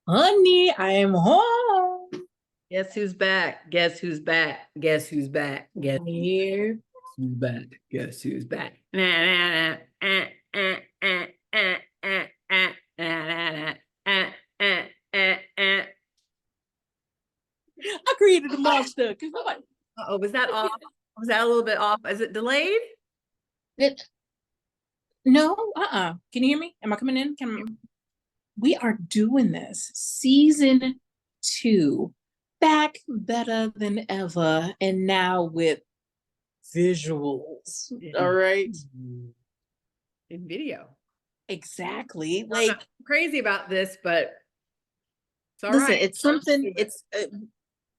Honey, I am home. Guess who's back? Guess who's back? Guess who's back? Guess Here. who's back? Guess who's back? Nah, nah, nah. Uh, uh. I created a monster because I'm like, Oh, was that off? Was that a little bit off? Is it delayed? it, no, Can you hear me? Am I coming in? We are doing this. Season 2. Back better than ever. And now with visuals. All In, right. in video. Exactly. I'm not Like, crazy about this, but it's all listen, right. it's something,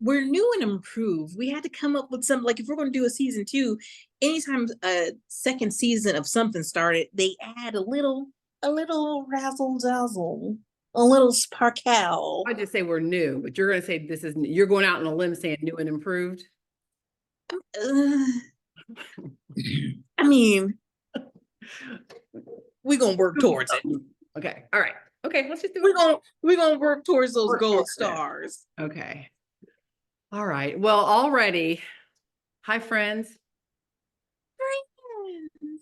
we're new and improved. We had to come up with some, like, if we're going to do a season 2, anytime a second season of something started, they add a little razzle dazzle, a little sparkle. I just say we're new, but you're going to say you're going out on a limb saying new and improved. uh, I mean, we're gonna work towards it. Okay. All right. Okay. Let's just do we're it. gonna we're gonna work towards those Work gold towards it. stars. Okay. All right. Well, already. Hi, friends. Friends.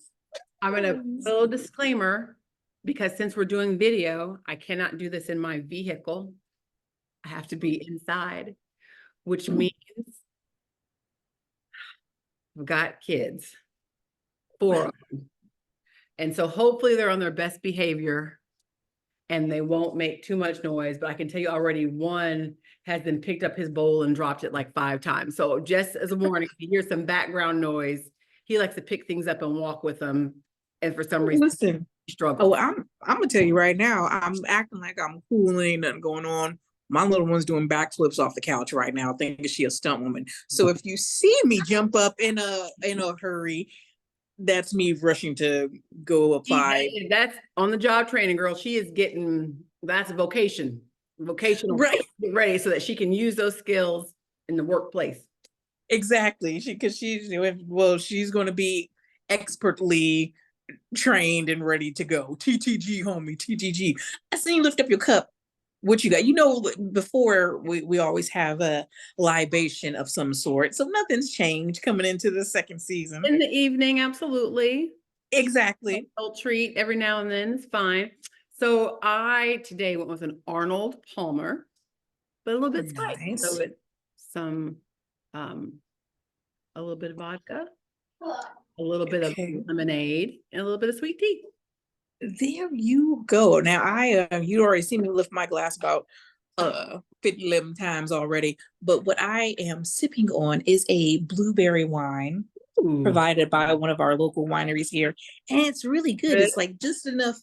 I'm going to put a little disclaimer because since we're doing video, I cannot do this in my vehicle. I have to be inside, which means I've got kids, 4 of them. And so hopefully they're on their best behavior and they won't make too much noise. But I can tell you already one has been picked up his bowl and dropped it like 5 times. So just as a warning, if you hear some background noise, he likes to pick things up and walk with them. And for some reason, Listen, he oh, struggles. I'm gonna tell you right now, I'm acting like I'm cool and ain't nothing going on. My little one's doing backflips off the couch right now, thinking she a stunt woman. So if you see me jump up in a hurry, that's me rushing to go apply. That's on the job training, girl. She is getting, that's a vocational Right, get ready so that she can use those skills in the workplace. exactly. Because she's going to be expertly trained and ready to go. TTG, homie, TTG. I seen you lift up your cup. What you got? Before we always have a libation of some sort. So nothing's changed coming into the second season. In the evening, absolutely. Exactly. I'll treat every now and then. It's fine. So I today went with an Arnold Palmer, but a little bit spicy. So Nice. it's some a little bit of vodka, a little bit of Okay. lemonade, and a little bit of sweet tea. There you go. Now you already seen me lift my glass about 50 11 times already, but what I am sipping on is a blueberry wine Ooh, provided by one of our local wineries here, and it's really good. good. It's like just enough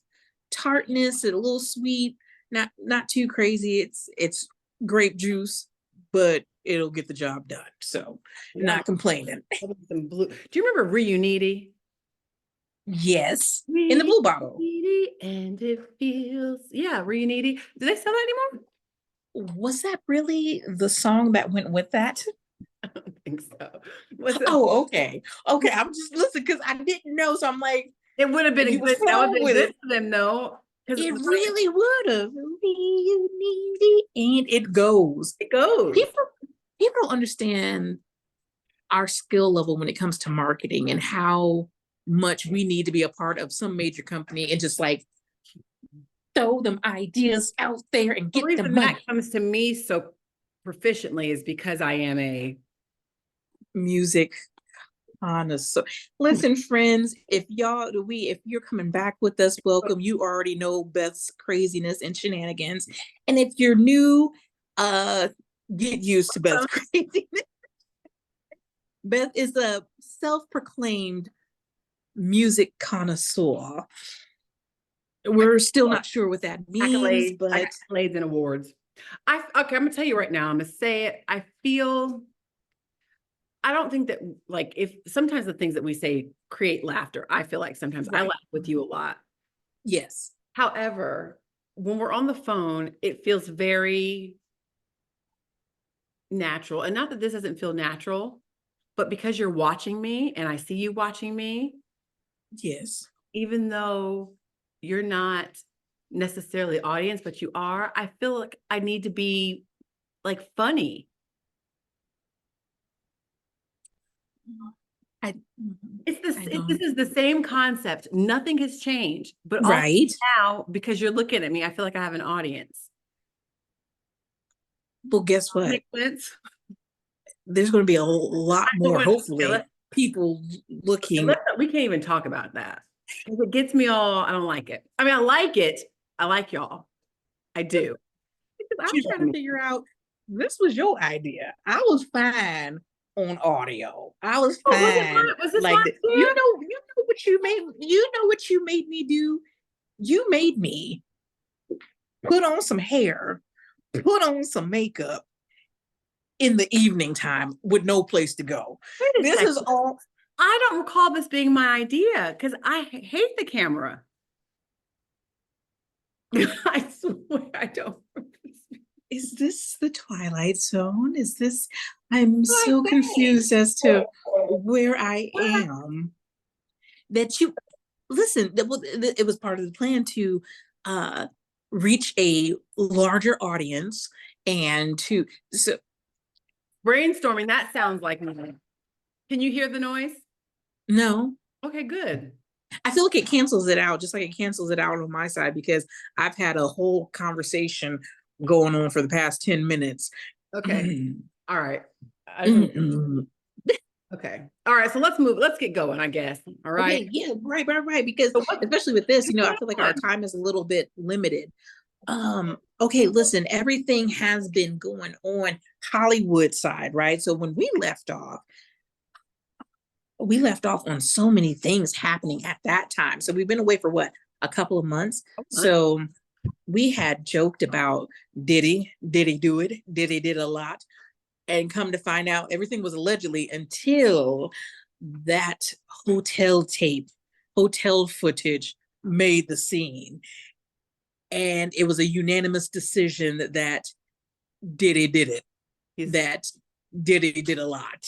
tartness and a little sweet, not too crazy. It's grape juice, but it'll get the job done. So Yeah. not complaining. Some blue. Do you remember Reuniti? Yes, in the blue bottle. Reuniti, and it feels, yeah, Reuniti. Do they sell that anymore? Was that really the song that went with that? I don't think so. Was it? Oh, okay. Okay, I'm just listening because I didn't know. So I'm like, It would have been a you was good, that would have flowing been with good it. for them though. Because It really would have. And it goes. it goes. People people don't understand our skill level when it comes to marketing and how much we need to be a part of some major company and just like throw them ideas out there and The get the reason that money. comes to me so proficiently is because I am a Music connoisseur. Listen, friends, if you're coming back with us, welcome. You already know Beth's craziness and shenanigans. And if you're new, uh get used to Beth's craziness. Beth is a self-proclaimed music connoisseur. We're still not sure what that means, but accolades and awards. Okay, I'm gonna tell you right now. I'm gonna say it. I don't think that, like, if sometimes the things that we say create laughter. I feel like sometimes I right. laugh with you a lot. Yes. However, when we're on the phone, it feels very natural. And not that this doesn't feel natural, but because you're watching me and I see you watching me, Yes. even though you're not necessarily audience, but you are, I feel like I need to be like funny. I It's this, I this don't. is the same concept. Nothing has changed, but also Right. now, because you're looking at me, I feel like I have an audience. Well, guess what? Make sense? There's going to be a lot But more, when, hopefully, people looking. we can't even talk about that. It gets me all, I don't like it. I mean, I like it. I like y'all. I do. Because I'm trying to figure out, this was your idea. I was fine on audio. I was Oh, fine was this like last that. year? You know what you made me do? You made me put on some hair, put on some makeup in the evening time with no place to go. Wait a This second. is all. I don't recall this being my idea because I hate the camera. I swear I don't. Is this the Twilight Zone? Is this? I'm What so I say? confused as to where I am. That you listen. It was part of the plan to uh, reach a larger audience and to so Brainstorming, that sounds like me. Can you hear the noise? no. Okay, good. I feel like it cancels it out, just like it cancels it out on my side because I've had a whole conversation going on for the past 10 minutes. Okay. All right. Mm-mm. Okay. All right. So let's move. Let's get going, I guess. All right. Okay, yeah, right. Because So what's especially with this, I going feel like our on? time is a little bit limited. Okay, listen, everything has been going on Hollywood side, right? So when we left off on so many things happening at that time. So we've been away for what, a couple of months. So we had joked about did he do it? Did he did a lot? And come to find out everything was allegedly until that hotel footage made the scene. And it was a unanimous decision that Diddy did it. That Diddy did a lot.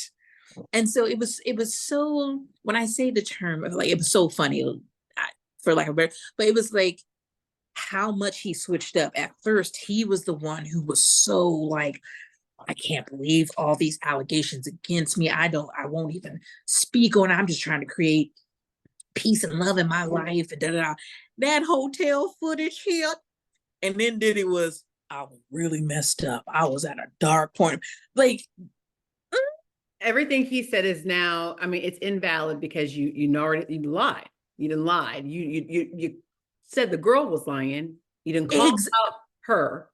And so it was so, when I say the term, like it was so funny, for like a better, but it was like how much he switched up. At first, he was the one who was so like, I can't believe all these allegations against me. I won't even speak on it. I'm just trying to create peace and love in my life. And da, da, da. That hotel footage hit. And then Diddy was, I was really messed up. I was at a dark point. Like, Everything he said is now, I mean, it's invalid because you know you lied. You didn't lie. You said the girl was lying. You didn't call out her.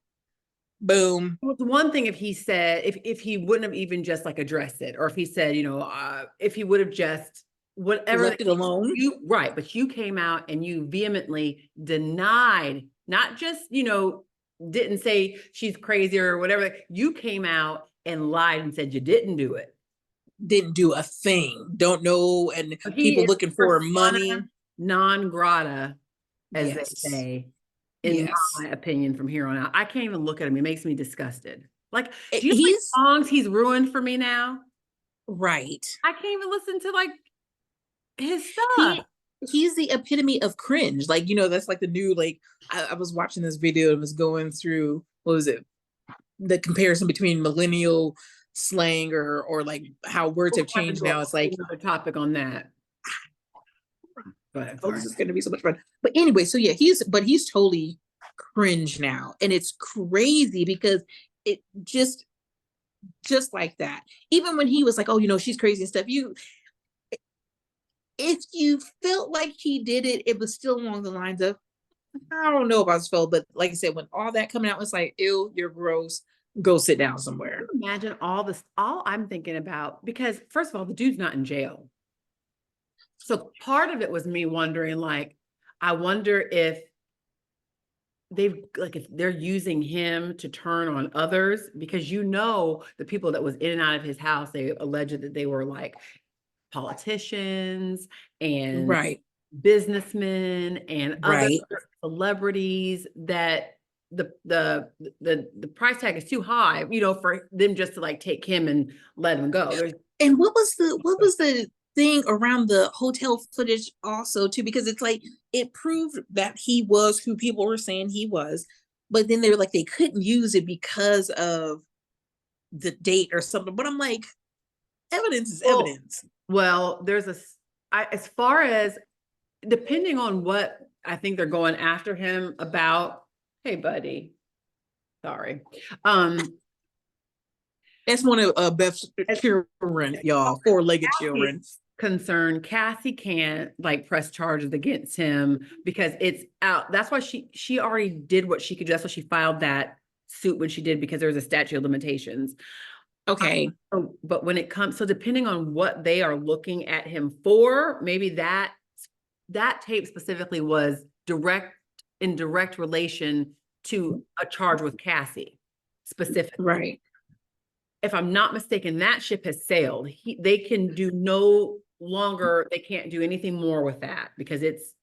Boom. It was one thing if he said, if he wouldn't have even just like addressed it, or if he said, if he would have just whatever Left it alone. right, but you came out and you vehemently denied, not just, didn't say she's crazy or whatever. You came out and lied and said you didn't do it. Didn't do a thing. Don't know. And people looking for money. Non grata, as Yes. they say, in my opinion, from here on out. I can't even look at him. He makes me disgusted. Like, do you know songs he's ruined for me now? Right. I can't even listen to like his stuff. He's the epitome of cringe. Like, that's like the new, like, I was watching this video and was going through, what was it? The comparison between millennial slang or like how words have changed now. It's like another topic on that. But this is going to be so much fun. But anyway, so yeah, he's totally cringe now, and it's crazy because it just like that. Even when he was like, "Oh, she's crazy and stuff," if you felt like he did it, it was still along the lines of, I don't know about his fault, but like I said, when all that coming out was like, "Ew, you're gross. Go sit down somewhere." Imagine all I'm thinking about, because first of all, the dude's not in jail. So part of it was me wondering, like, I wonder if if they're using him to turn on others, because the people that was in and out of his house, they alleged that they were like politicians and businessmen and other celebrities, that the price tag is too high, for them just to like take him and let him go. And what was the thing around the hotel footage also too, because it's like it proved that he was who people were saying he was, but then they were like they couldn't use it because of the date or something. But I'm like, evidence is evidence. Well, as far as depending on what I think they're going after him about. Hey, buddy. Sorry. That's one of Beth's children, y'all, four-legged children. Concerned, Cassie can't like press charges against him because it's out. That's why she already did what she could do. That's why she filed that suit when she did, because there was a statute of limitations. Okay. But when it comes, so depending on what they are looking at him for, maybe that tape specifically was in direct relation to a charge with Cassie specifically. Right. If I'm not mistaken, that ship has sailed. They can do no longer, they can't do anything more with that because it's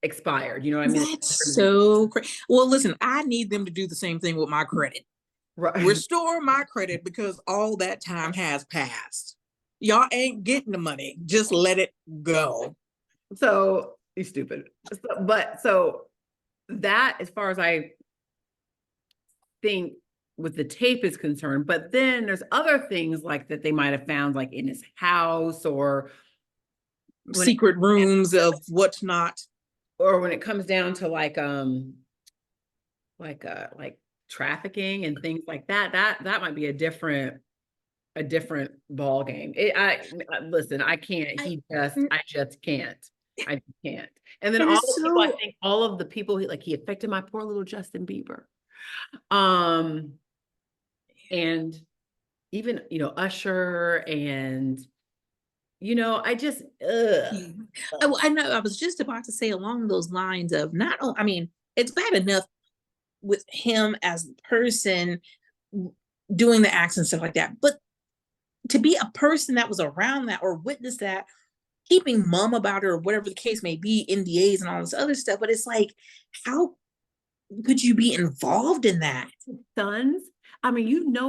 expired. You know what I mean? That's so crazy. Well, listen, I need them to do the same thing with my credit. Right. Restore my credit because all that time has passed. Y'all ain't getting the money. Just let it go. So you're stupid. So that, as far as I think with the tape is concerned, but then there's other things like that they might have found like in his house or secret rooms of what's not. Or when it comes down to like trafficking and things like that, that might be a different ball game. Listen, I can't, I just can't. I can't. And then I think all of the people he affected my poor little Justin Bieber. And even, Usher and, I just, I know, I was just about to say along those lines of it's bad enough with him as a person doing the acts and stuff like that, but to be a person that was around that or witnessed that, keeping mum about it or whatever the case may be, NDAs and all this other stuff, but it's like, how could you be involved in that? Sons,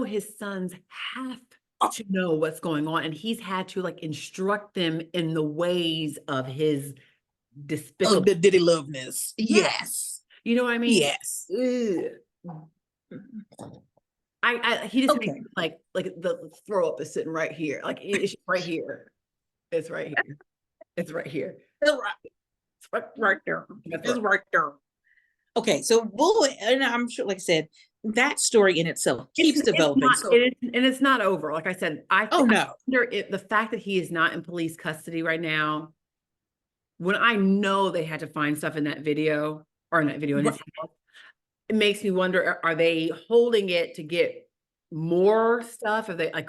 his sons have to know what's going on, and he's had to instruct them in the ways of his despicable the Diddy loveness. Yes. You know what I mean? Yes. He just makes like the throw up is sitting right here. Like it's right here. It's right here. It's right here. It's right there. It's right there. Okay, so and I'm sure, like I said, that story in itself keeps developing. And it's not over. Like I said, I wonder if the fact that he is not in police custody right now, when I know they had to find stuff in that video in his house, it makes me wonder, are they holding it to get more stuff? Are they I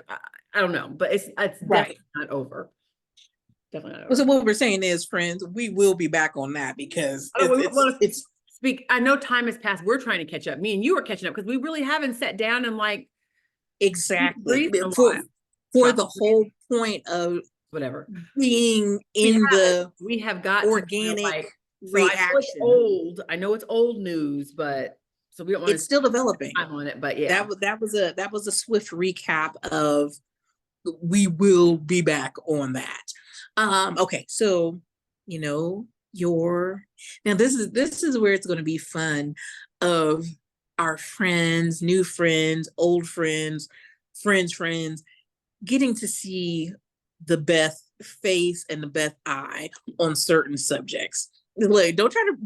don't know, but it's definitely not over. Definitely not over. So what we're saying is, friends, we will be back on that because it's I know time has passed. We're trying to catch up. Me and you are catching up because we really haven't sat down and exactly for the whole point of whatever being we have got organic reaction. I know it's old news, but so we don't want it's still developing on it. But yeah, that was a swift recap of. We will be back on that. Okay, so now this is where it's going to be fun of our friends, new friends, old friends, friends getting to see the Beth face and the Beth eye on certain subjects. Like, don't try to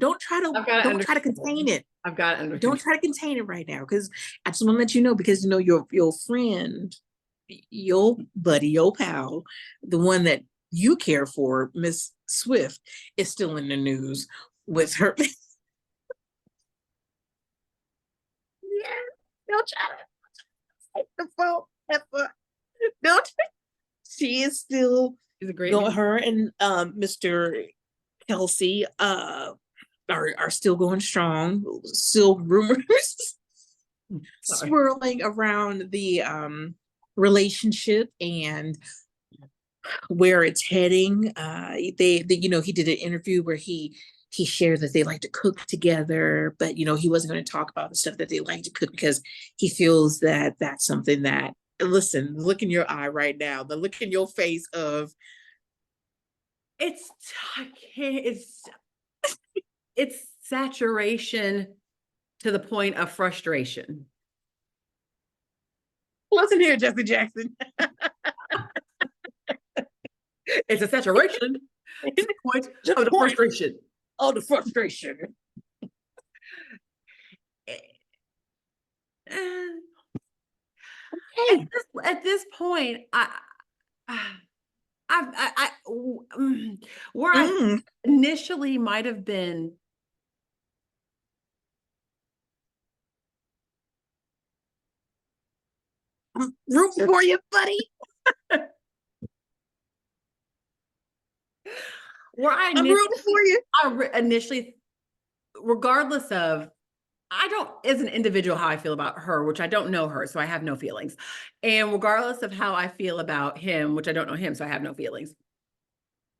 contain it. I've got it. Don't try to contain it right now, because I just want to let you know, because your friend, your buddy, your pal, the one that you care for, Miss Swift, is still in the news with her. Yeah, don't try to take the phone. Don't. She is still. She's a great. Her and Mr. Kelsey are still going strong. Still rumors swirling around the relationship and where it's heading. He did an interview where he shared that they like to cook together, but he wasn't going to talk about the stuff that they like to cook because he feels that that's something that listen, look in your eye right now, the look in your face of, It's, I can't, it's saturation to the point of frustration. listen here, Jesse Jackson. It's a saturation to the point Just of the point. frustration. Oh, the frustration. Hey. At this point, where I Mm. initially might have been I'm rooting for you, buddy. where I'm rooting for you. initially, regardless of, I don't, as an individual, how I feel about her, which I don't know her, so I have no feelings. And regardless of how I feel about him, which I don't know him, so I have no feelings.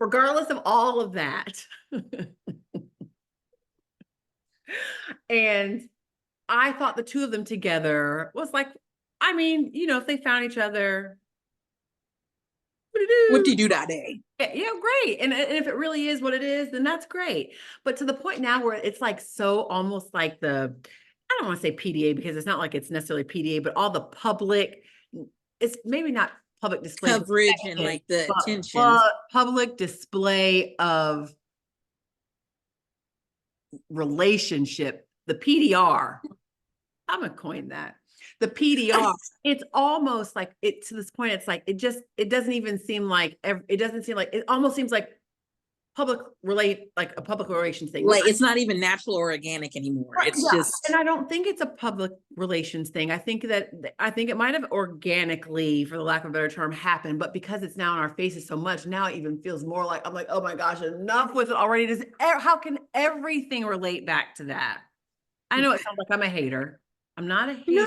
Regardless of all of that. And I thought the two of them together was like, I mean, you know, if they found each other, What do you do that day? yeah, great. And if it really is what it is, then that's great. But to the point now where it's like so almost like the, I don't want to say PDA because it's not like it's necessarily PDA, but all the public, it's maybe not public display of Coverage and affection, like the but attention. public display of relationship, the PDR. I'm gonna coin that. The PDR. It's almost like it to this point. It's like it doesn't even seem like it doesn't seem like it almost seems like like a public relations thing. Like it's not even natural or organic anymore. Right, It's yeah. just, And I don't think it's a public relations thing. I think it might have organically, for the lack of a better term, happened, but because it's now in our faces so much, now it even feels more like I'm like, oh my gosh, enough with it already. How can everything relate back to that? I know it sounds like I'm a hater. I'm not a hater.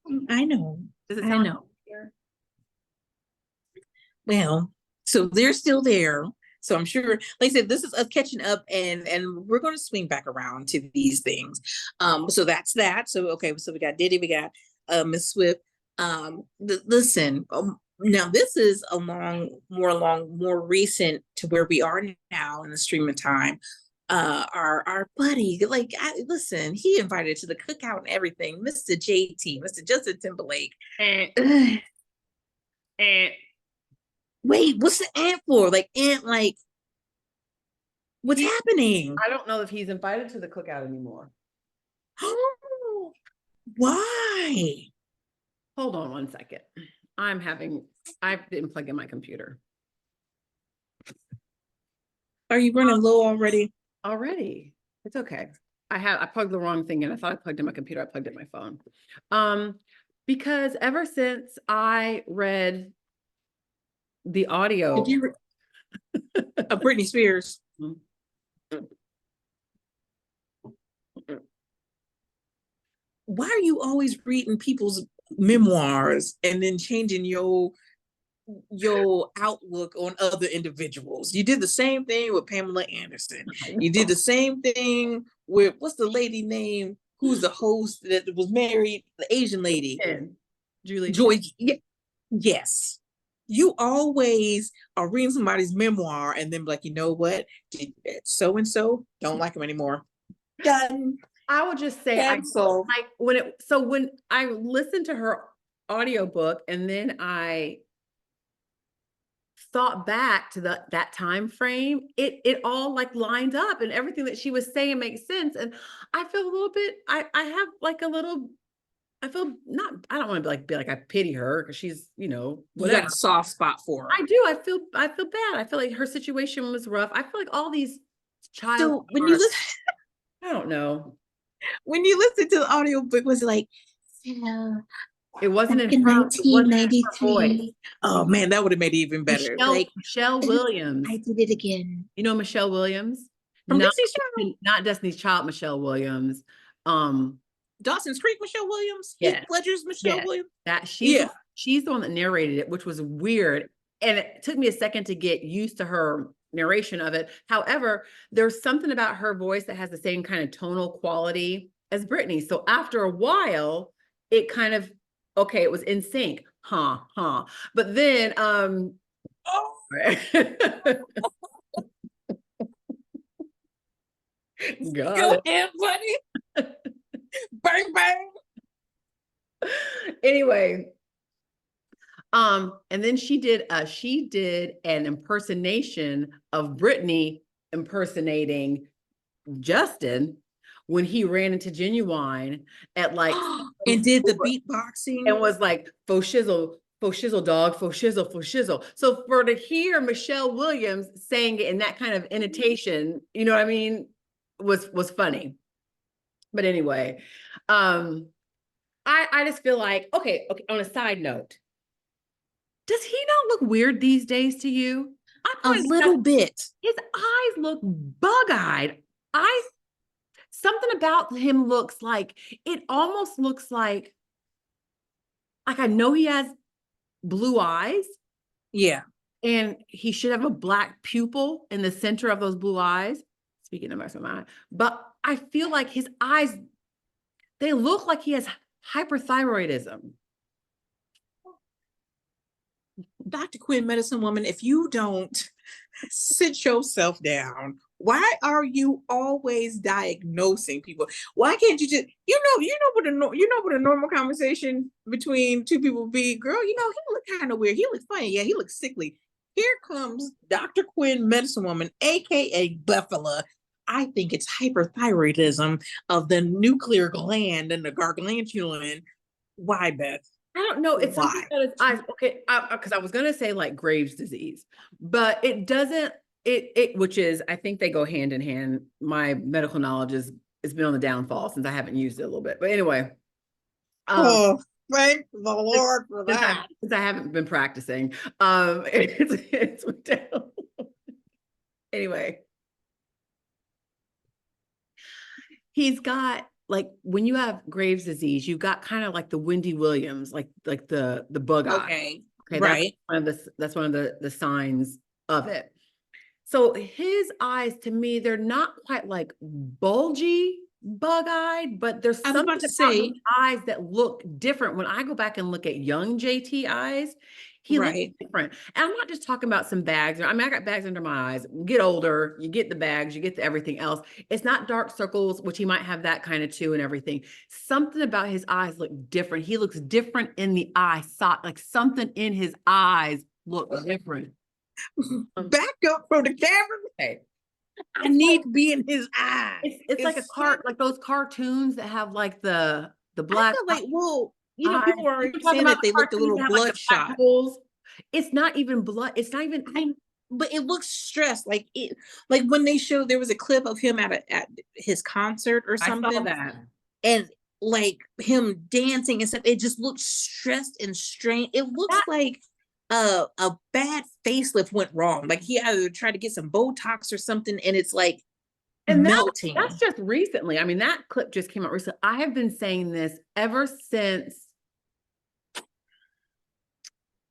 no, I know. Does it I sound know. like a hater? Well, so they're still there. So I'm sure, like I said, this is us catching up, and we're going to swing back around to these things. So that's that. So okay, so we got Diddy, we got Miss Swift. Listen, now this is more recent to where we are now in the streaming time. Our buddy, like, listen, he invited to the cookout and everything, Mr. JT, Mr. Justin Timberlake. Eh, eh. Wait, what's the ant for? Like ant, like what's happening? I don't know if he's invited to the cookout anymore. Oh, why? Hold on one second. I didn't plug in my computer. Are you running low already? Already. It's okay. I plugged the wrong thing in. I thought I plugged in my computer. I plugged in my phone. Because ever since I read the audio. Did you of Britney Spears? Why are you always reading people's memoirs and then changing your outlook on other individuals? You did the same thing with Pamela Anderson. You did the same thing with, what's the lady name who's the host that was married, the Asian lady, Julie Joy. Yes, you always are reading somebody's memoir and then be like, you know what, so and so don't like him anymore. Done. I would just say when I listened to her audiobook and then I thought back to that time frame, it all like lined up and everything that she was saying makes sense. And I feel a little bit, I have like a little, I feel not, I don't want to be like I pity her because she's, you know, whatever. You got a soft spot for her. I do. I feel bad. I feel like her situation was rough. I feel like all these child. So when you listen, I don't know. When you listen to the audiobook, was it like, it wasn't in 1993. Oh man, that would have made it even better. Michelle Williams. I did it again. You know Michelle Williams? From Destiny's Child. Not Destiny's Child, Michelle Williams. Dawson's Creek, Michelle Williams. Yeah. Fletcher's Michelle Williams. She's the one that narrated it, which was weird. And it took me a second to get used to her narration of it. However, there's something about her voice that has the same kind of tonal quality as Britney. So after a while, it kind of Okay, it was in sync. But then Oh, got go it. ahead, buddy. Bang, bang. Anyway, and then she did an impersonation of Britney impersonating Justin when he ran into Genuine at like And did the beatboxing. and was like faux shizzle dog, faux shizzle. So for to hear Michelle Williams saying it in that kind of intonation, you know what I mean, was funny. But anyway, I just feel like, okay, on a side note, does he not look weird these days to you? I A pointed little out bit. his eyes look bug-eyed. Something about him looks like, it almost looks like I know he has blue eyes Yeah. and he should have a black pupil in the center of those blue eyes. Speaking of my mind, but I feel like his eyes, they look like he has hyperthyroidism. Dr. Quinn, medicine woman, if you don't sit yourself down, why are you always diagnosing people? Why can't you just, you know what a normal conversation between two people be, girl, he look kind of weird. He looks funny. Yeah, he looks sickly. Here comes Dr. Quinn, medicine woman, aka Buffalo. I think it's hyperthyroidism of the nuclear gland and the gargantuan. Why, Beth? I don't know. It's something Why? about his eyes. Okay, because I was gonna say like Graves' disease, but it doesn't. Which is, I think they go hand in hand. My medical knowledge has been on the downfall since I haven't used it a little bit. But anyway, Oh, thank the Lord for that. since I haven't been practicing, it's down. Anyway, he's got like when you have Graves' disease, you've got kind of like the Wendy Williams, like the bug eye. Okay. Okay, Right. that's one of the signs of it. So his eyes, to me, they're not quite like bulgy bug-eyed, but there's I was something about to about his say, eyes that look different. When I go back and look at young JT eyes, he looks right. different. And I'm not just talking about some bags. I mean, I got bags under my eyes. You get older, you get the bags, you get the everything else. It's not dark circles, which he might have that kind of too and everything. Something about his eyes look different. He looks different in the eye socket, like something in his eyes look different. Back up from the camera. Okay. I need to be in his eyes. It's like a cart, like those cartoons that have like the I black feel like, well, eyes. people are You're talking saying about that the they looked a cartoons little that have like the black bloodshot. holes. It's not even blood. It's not even. But it looks stressed. Like when they showed there was a clip of him at his concert or I saw something, that. and like him dancing and stuff. It just looks stressed and strained. It looks That like a bad facelift went wrong. Like he either tried to get some Botox or something, and it's like and melting. that's just recently. I mean, that clip just came out recently. I have been saying this ever since.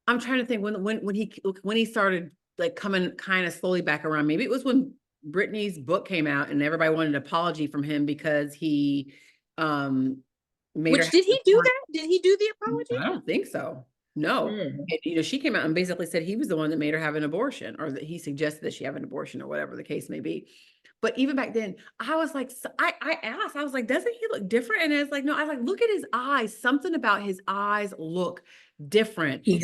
I'm trying to think when he started like coming kind of slowly back around. Maybe it was when Britney's book came out and everybody wanted an apology from him because he made her. Which did he do that? Did he do the apology? I don't think so. No. She came out and basically said he was the one that made her have an abortion, or that he suggested that she have an abortion, or whatever the case may be. But even back then, I was like, I asked, I was like, doesn't he look different? And it's like, no, I was like, look at his eyes. Something about his eyes look different. He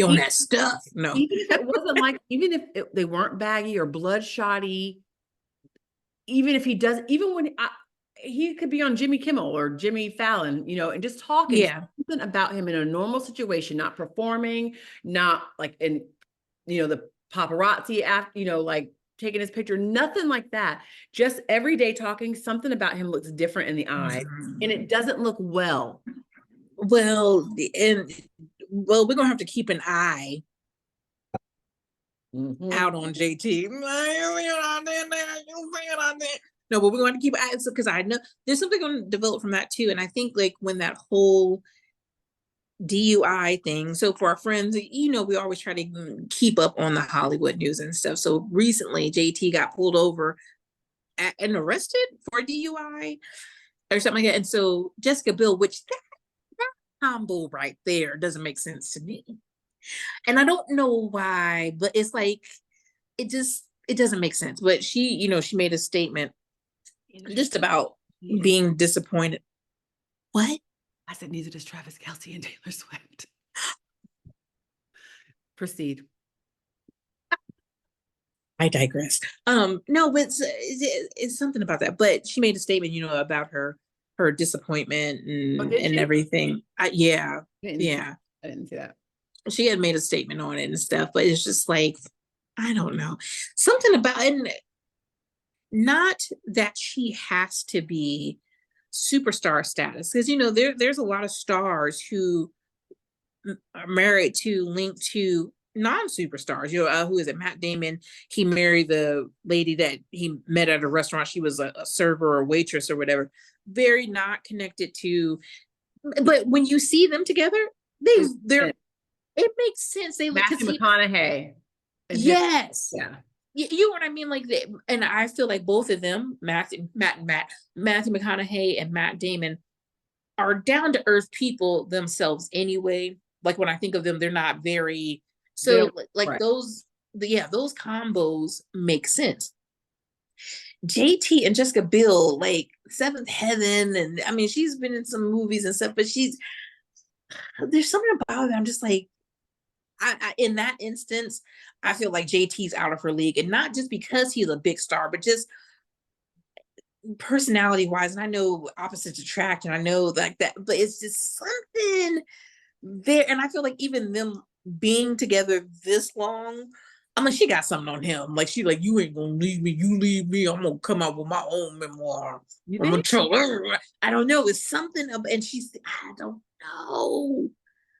on that stuff. No. Even if it wasn't like, even if they weren't baggy or bloodshotty, even if he does, even when he could be on Jimmy Kimmel or Jimmy Fallon, and just talking something about him in a normal situation, not performing, not like in, the paparazzi, like taking his picture, nothing like that. Just everyday talking, something about him looks different in the eye, and it doesn't look well. Well, we're gonna have to keep an eye out on JT. No, but we're going to keep eyes because I know there's something going to develop from that too. And I think like when that whole DUI thing. So for our friends, we always try to keep up on the Hollywood news and stuff. So recently, JT got pulled over and arrested for DUI or something like that. And so Jessica Biel, which that combo right there doesn't make sense to me. And I don't know why, but it's like it doesn't make sense. But she, she made a statement just about being disappointed. What? I said, neither does Travis Kelce and Taylor Swift. Proceed. I digress. No, but it's something about that. But she made a statement, about her disappointment and everything. Yeah, yeah. I didn't see that. She had made a statement on it and stuff, but it's just like, I don't know, something about, and not that she has to be superstar status, because there's a lot of stars who are married to, linked to non-superstars. Who is it? Matt Damon. He married the lady that he met at a restaurant. She was a server or waitress or whatever. Very not connected to. But when you see them together, they're it makes sense. They look, Matthew McConaughey. Yes. Yeah. You know what I mean? Like, and I feel like both of them, Matthew McConaughey and Matt Damon, are down to earth people themselves anyway. Like, when I think of them, they're not very, so like right. Those combos make sense. JT and Jessica Biel, like Seventh Heaven, and I mean, she's been in some movies and stuff, but there's something about it. I'm just like, I in that instance, I feel like JT's out of her league, and not just because he's a big star, but just personality wise. And I know opposites attract, and I know like that, but it's just something there. And I feel like even them being together this long, I'm like, she got something on him. Like, she like, you ain't gonna leave me. You leave me, I'm gonna come out with my own memoir. I'm gonna tell her. I don't know. It's something of, and she's, I don't know.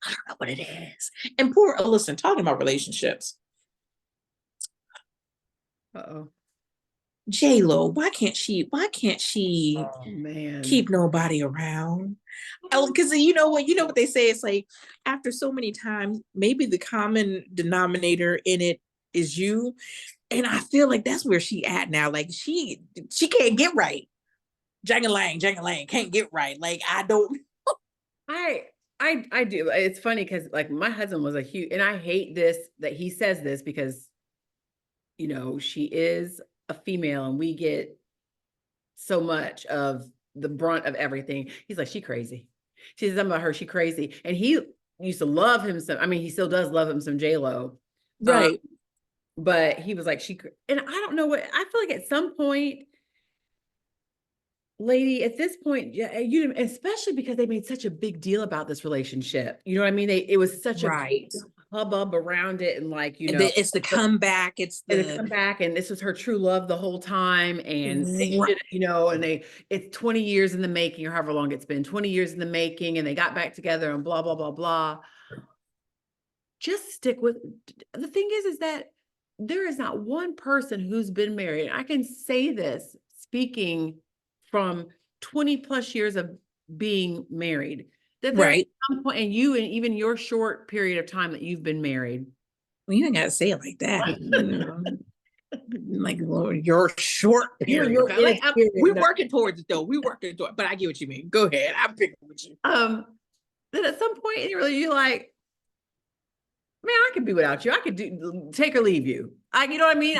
I don't know what it is. And poor, listen, talking about relationships. Uh-oh. J-Lo, why can't she man, keep nobody around? Oh, because you know what they say, it's like, after so many times, maybe the common denominator in it is you. And I feel like that's where she at now. Like, she can't get right. Jang-a-lang, can't get right. Like, I don't. I do. It's funny because like my husband was a huge, and I hate this that he says this because, she is a female and we get so much of the brunt of everything. He's like, she crazy. She says something about her, she crazy. And he used to love him some, I mean, he still does love him some J-Lo. Right. But he was like, and I don't know what, I feel like at some point, lady, at this point, yeah, especially because they made such a big deal about this relationship. You know what I mean? It was such a hubbub around it, and like, it's the comeback. It's the comeback, and this was her true love the whole time. And it's 20 years in the making, or however long it's been, 20 years in the making, and they got back together and blah, blah, blah, blah. Just stick with, the thing is that there is not one person who's been married. I can say this speaking from 20 plus years of being married, that there's some point, and even your short period of time that you've been married. Well, you ain't gotta say it like that. Like, your short period. We're working towards it though. We're working towards it, but I get what you mean. Go ahead. I'm picking with you. Then at some point, you're like, man, I could be without you. I could take or leave you. You know what I mean?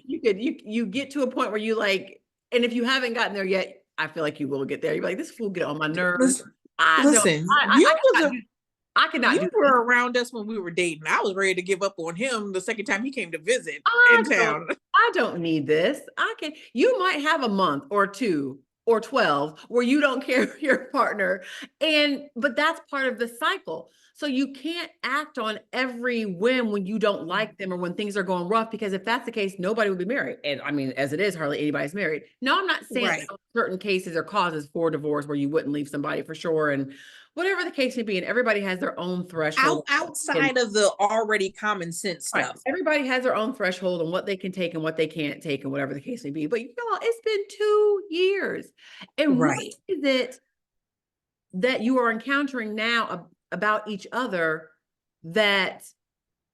You get to a point where you like, and if you haven't gotten there yet, I feel like you will get there. You're like, this fool get on my nerves. Listen, I could not. You were around us when we were dating. I was ready to give up on him the second time he came to visit in town. I don't need this. You might have a month or 2 or 12 where you don't care for your partner. But that's part of the cycle. So you can't act on every whim when you don't like them or when things are going rough, because if that's the case, nobody would be married. And I mean, as it is, hardly anybody's married. No, I'm not saying certain cases or causes for divorce where you wouldn't leave somebody for sure. And whatever the case may be, and everybody has their own threshold. Outside of the already common sense stuff. Right. Everybody has their own threshold on what they can take and what they can't take and whatever the case may be. But y'all, it's been 2 years. And what is it that you are encountering now about each other that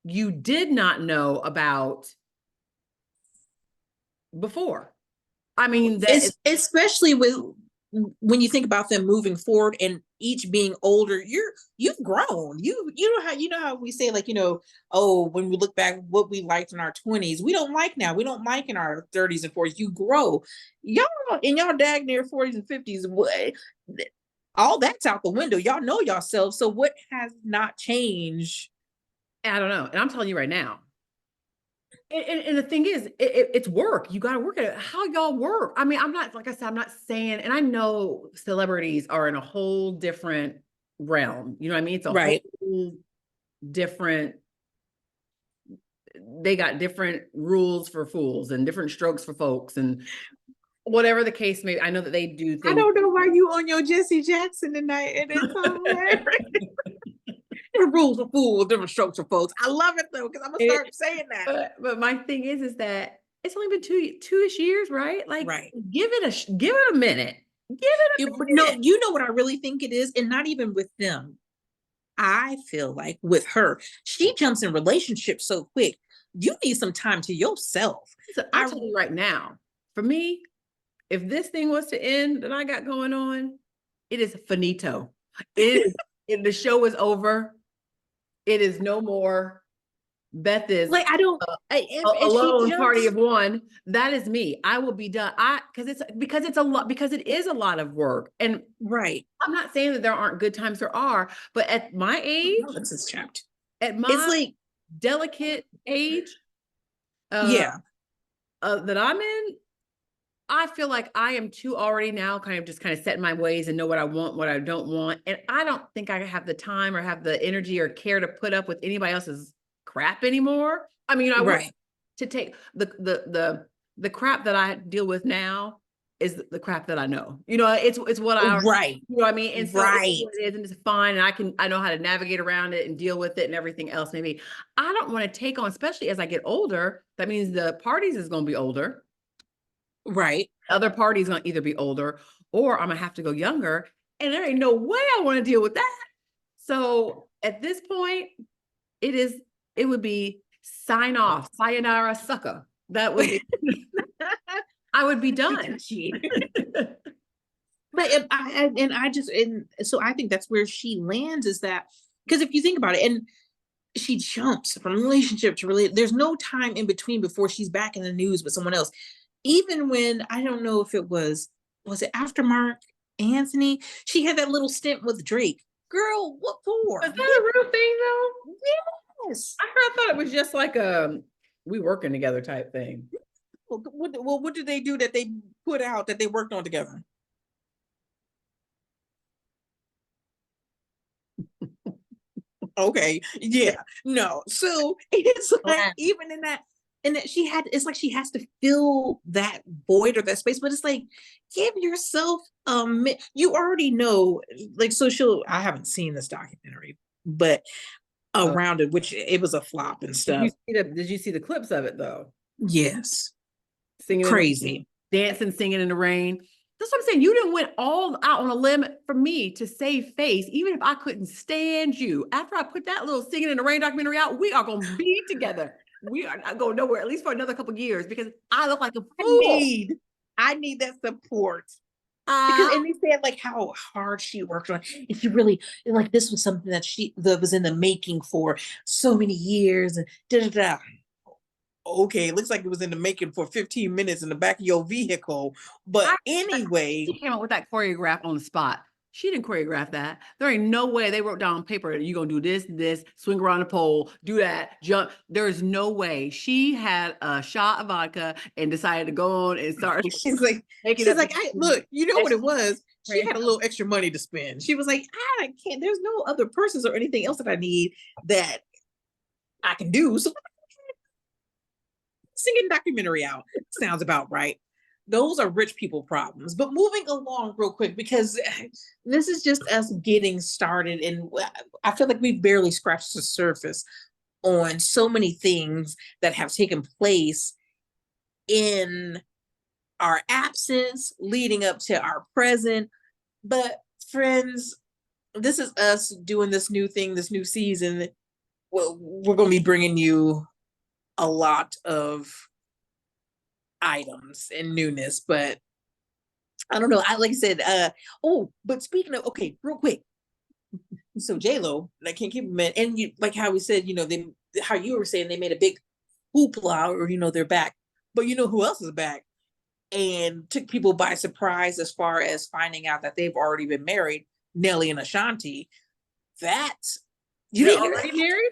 you did not know about before? I mean, especially when you think about them moving forward, and each being older, you've grown. You know how we say, like, oh, when we look back what we liked in our 20s, we don't like now. We don't like in our 30s and 40s. You grow. Y'all in y'all dag near 40s and 50s, what, all that's out the window. Y'all know yourself. So what has not changed? I don't know. And I'm telling you right now. And the thing is, it's work. You got to work at it. How y'all work? I mean, I'm not, like I said, I'm not saying, and I know celebrities are in a whole different realm. You know what I mean? It's a Right. whole different, they got different rules for fools and different strokes for folks and whatever the case may be. I know that they do I things. don't know why you on your Jesse Jackson tonight, and it's hilarious. Different rules for fools, different strokes for folks. I love it though, because I'm gonna start saying that. But my thing is that it's only been two-ish years, right? Like, Right. give it a minute. Give it a But no, minute. you know what I really think it is, and not even with them. I feel like with her, she jumps in relationships so quick. You need some time to yourself. So I'll tell you right now, for me, if this thing was to end that I got going on, it is finito. The show is over. It is no more. Beth is Like, I don't. If she alone, party jumps, of one. That is me. I will be done. Because it's a lot, because it is a lot of work. And right. I'm not saying that there aren't good times, there are, but at my age, Alex is chapped. at It's my like, delicate age, yeah, that I'm in, I feel like I am too already now kind of set in my ways and know what I want, what I don't want. And I don't think I have the time or have the energy or care to put up with anybody else's crap anymore. I mean, I want right. to take the crap that I deal with now is the crap that I know. It's what I Right. you know what I mean? And so it's Right. what it is, and it's fine. And I know how to navigate around it and deal with it and everything else. Maybe I don't want to take on, especially as I get older. That means the parties is going to be older. Right. Other party's gonna either be older or I'm gonna have to go younger. And there ain't no way I want to deal with that. So at this point, it would be sign off, sayonara sucker. That would be I would be done. But so I think that's where she lands, is that, because if you think about it, and she jumps from relationship to relationship, there's no time in between before she's back in the news with someone else. Even when, I don't know if was it after Mark Anthony, she had that little stint with Drake. Girl, what for? Is that a real thing though? Yes. I thought it was just like a we working together type thing. What did they do that they put out that they worked on together? Okay, yeah, no. So it's like, even in that, and that it's like she has to fill that void or that space. But it's like, give yourself you already know, like, I haven't seen this documentary, but around it, which it was a flop and stuff. Did you see the clips of it though? Yes. Singing Crazy. Dancing, singing in the rain. That's what I'm saying. You didn't went all out on a limb for me to save face, even if I couldn't stand you. After I put that little Singing in the Rain documentary out, we are going to be together. We are not going nowhere, at least for another couple of years, because I look like a fool. I need that support. Because, and they said like how hard she worked on, if you really, like, this was something that was in the making for so many years, and da da da. Okay, it looks like it was in the making for 15 minutes in the back of your vehicle. But anyway, she came up with that choreograph on the spot. She didn't choreograph that. There ain't no way they wrote down on paper that you're going to do this, swing around the pole, do that, jump. There is no way. She had a shot of vodka and decided to go on and start. She's like, look, you know what it was? She had a little extra money to spend. She was like, I can't, there's no other persons or anything else that I need that I can do. So singing documentary out sounds about right. Those are rich people problems. But moving along real quick, because this is just us getting started, and I feel like we've barely scratched the surface on so many things that have taken place in our absence leading up to our present. But friends, this is us doing this new thing, this new season. Well, we're going to be bringing you a lot of items and newness, but I don't know. I like I said, oh, but speaking of, okay, real quick. So J-Lo, I can't keep them in, and you like how we said, they how you were saying they made a big hoopla, or they're back. But you know who else is back? And took people by surprise as far as finding out that they've already been married, Nelly and Ashanti. That you They're didn't hear already that? married?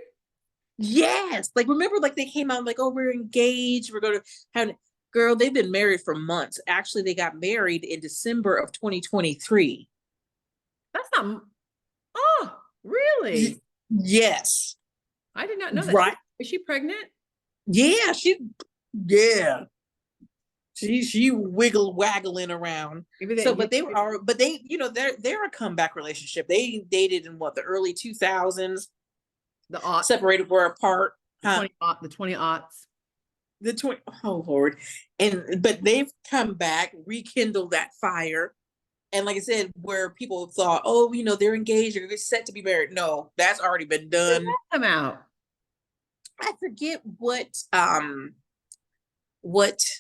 Yes. Like remember, like they came out like, oh, we're engaged. We're gonna have girl, they've been married for months. Actually, they got married in December of 2023. That's not. Oh, really? Yes. I did not know that. Right. Is she pregnant? Yeah, yeah. She wiggle waggling around. Maybe So, they, but they are, but they, they're a comeback relationship. They dated in what, the early 2000s, the aughts, separated, were apart. the 20 aughts. The 20, oh Lord. But they've come back, rekindled that fire. And like I said, where people thought, oh, they're engaged, they're set to be married. No, that's already been When did done. that come out? I forget what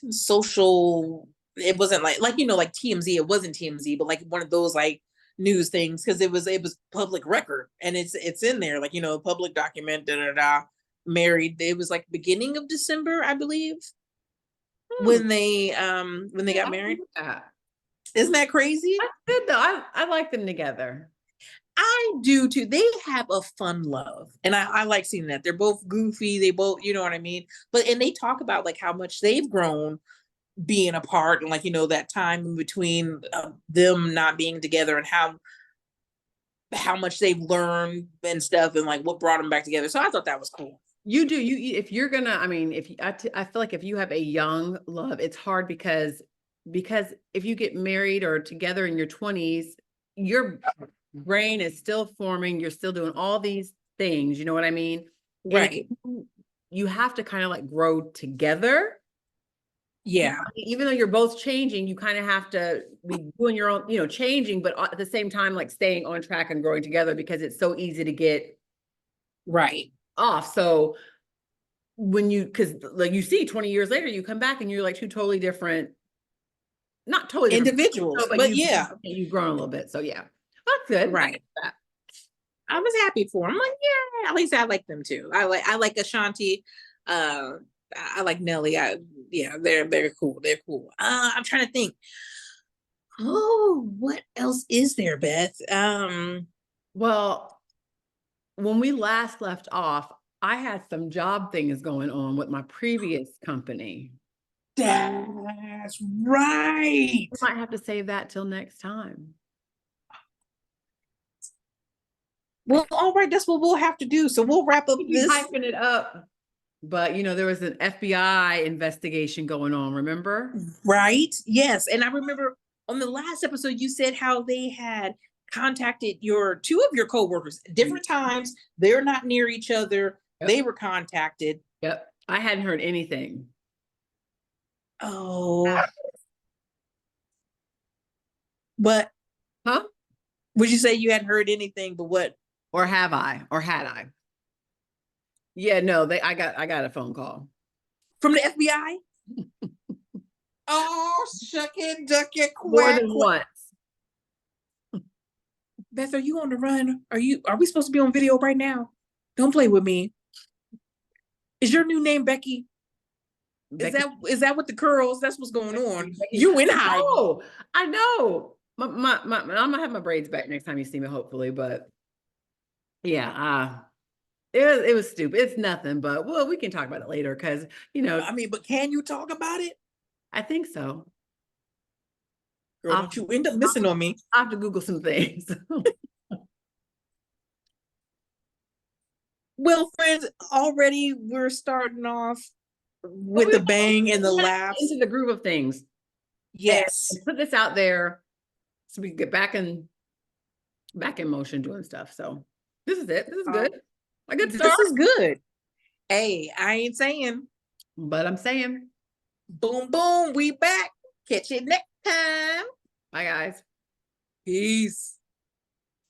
social, it wasn't like like TMZ, it wasn't TMZ, but like one of those like news things, because it was public record, and it's in there, like public document, da da da, married. It was like beginning of December, I believe, Hmm. when they got I married. didn't know that. Isn't that crazy? That's good though. I like them together. I do too. They have a fun love, and I like seeing that. They're both goofy. They both, you know what I mean. And they talk about like how much they've grown being apart, and like that time in between, them not being together, and how much they've learned and stuff, and like what brought them back together. So I thought that was cool. You do. If you're gonna, I mean, I feel like if you have a young love, it's hard because if you get married or together in your 20s, your brain is still forming. You're still doing all these things. You know what I mean? And Right. you have to kind of like grow together. Yeah. Even though you're both changing, you kind of have to be doing your own, changing, but at the same time, like staying on track and growing together, because it's so easy to get Right. off. So because like you see 20 years later, you come back and you're like two totally different, not totally different Individuals, but but yeah. you've grown a little bit. So yeah, that's good. Right. I was happy for them. I'm like, yeah, at least I like them too. I like Ashanti. I like Nelly. Yeah, they're cool. They're cool. I'm trying to think. Oh, what else is there, Beth? Well, when we last left off, I had some job things going on with my previous company. That's right. We might have to save that till next time. Well, all right, that's what we'll have to do. So we'll wrap up this. Hyping it up. But there was an FBI investigation going on, remember? Right. Yes. And I remember on the last episode, you said how they had contacted two of your coworkers different times. They're not near each other. Yep. They were contacted. Yep. I hadn't heard anything. Oh. But huh? Would you say you hadn't heard anything, but what? Or have I? Or had I? Yeah, no, I got a phone call. From the FBI? Oh, shuck it, duck it, quack. More than once. Beth, are you on the run? Are we supposed to be on video right now? Don't play with me. Is your new name Becky? Becky. Is that what the curls? That's what's going on. Becky. You in hiding. Oh, I know. I'm gonna have my braids back next time you see me, hopefully. But yeah, it was stupid. It's nothing, but well, we can talk about it later because I mean, but can you talk about it? I think so. Girl, don't you end up missing on me. I have to Google some things. Well, friends, already we're starting off with the bang and the laughs. Into the groove of things. Yes. And put this out there so we can get back in motion doing stuff. So this is it. This is good. A good start. This is good. Hey, I ain't saying. But I'm saying. Boom, boom. We back. Catch you next time. Bye, guys. Peace.